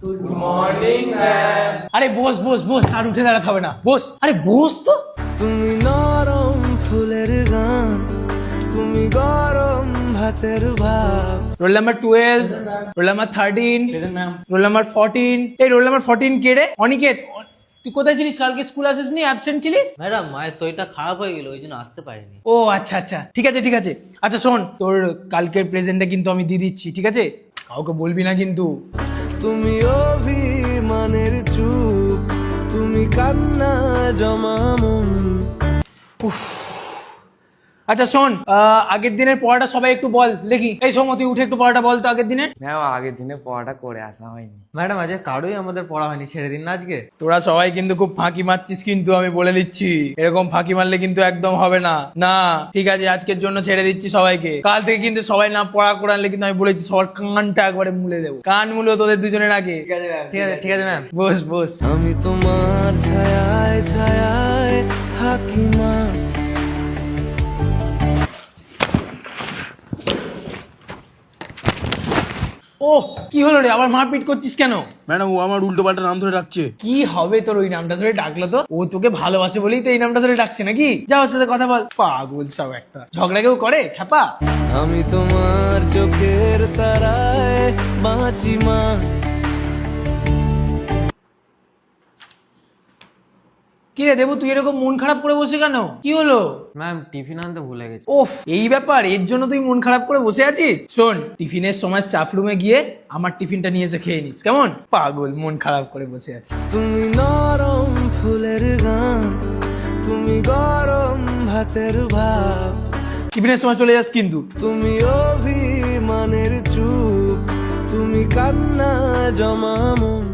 Good morning ma'am. আরে বস বস বস, আর উঠে দাঁড়াতে হবে না, বস। আরে বস তো। তুমি নরম ফুলের গান, তুমি গরম ভাতের ভাব। Roll number 12, roll number 13, roll number 14। এই রোল নাম্বার 14 কে রে? অনিকেত, তুই কোথায় ছিলিস? কালকে স্কুল আসিসনি, অ্যাবসেন্ট ছিলিস? ম্যাডাম, মায়ের শরীরটা খারাপ হয়ে গেল, ওই জন্য আসতে পারিনি। ও আচ্ছা আচ্ছা, ঠিক আছে ঠিক আছে। আচ্ছা শোন, তোর কালকের প্রেজেন্টটা কিন্তু আমি দিয়ে দিচ্ছি, ঠিক আছে? কাউকে বলবি না কিন্তু। তুমি অভিমানের চুপ, তুমি কান্না জমা মন। উফ। আচ্ছা শোন, আগের দিনের পড়াটা সবাই একটু বল দেখি। এই সোম, তুই উঠে একটু পড়াটা বল তো আগের দিনের। ম্যাম আগের দিনে পড়াটা করে আসা হয়নি। ম্যাডাম, আজকে কারোই আমাদের পড়া হয়নি, ছেড়ে দিন না আজকে। তোরা সবাই কিন্তু খুব ফাঁকি মারছিস, কিন্তু আমি বলে দিচ্ছি এরকম ফাঁকি মারলে কিন্তু একদম হবে না। না ঠিক আছে, আজকের জন্য ছেড়ে দিচ্ছি সবাইকে। কাল থেকে কিন্তু সবাই না পড়া করে আনলে কিন্তু আমি বলেছি সবার কানটা একবারে মুলে দেবো। কান মুলো তোদের দুজনের আগে। ঠিক আছে ম্যাম। বস বস। আমি তোমার ছায়ায় ছায়ায় থাকি মা। ও কি হলো রে, আবার মারপিট করছিস কেন? ম্যাডাম ও আমার উল্টো পাল্টা নাম ধরে ডাকছে। কি হবে তোর ওই নামটা ধরে ডাকলো তো? ও তোকে ভালোবাসে বলেই তো এই নামটা ধরে ডাকছে নাকি? যা ওর সাথে কথা বল। পাগল সব একটা। ঝগড়া কেউ করে খ্যাপা? আমি তোমার চোখের তারায় বাঁচি মা। কি রে দেবু, তুই এরকম মন খারাপ করে বসে কেন? কি হলো? ম্যাম, টিফিন আনতে ভুলে গেছি। ওফ, এই ব্যাপার, এর জন্য তুই মন খারাপ করে বসে আছিস? শোন, টিফিনের সময় স্টাফ রুমে গিয়ে আমার টিফিনটা নিয়ে এসে খেয়ে নিস, কেমন? পাগল, মন খারাপ করে বসে আছে। তুমি নরম ফুলের গান, তুমি গরম ভাতের ভাব। টিফিনের সময় চলে যাস কিন্তু। তুমি অভিমানের চুপ, তুমি কান্না জমা মন।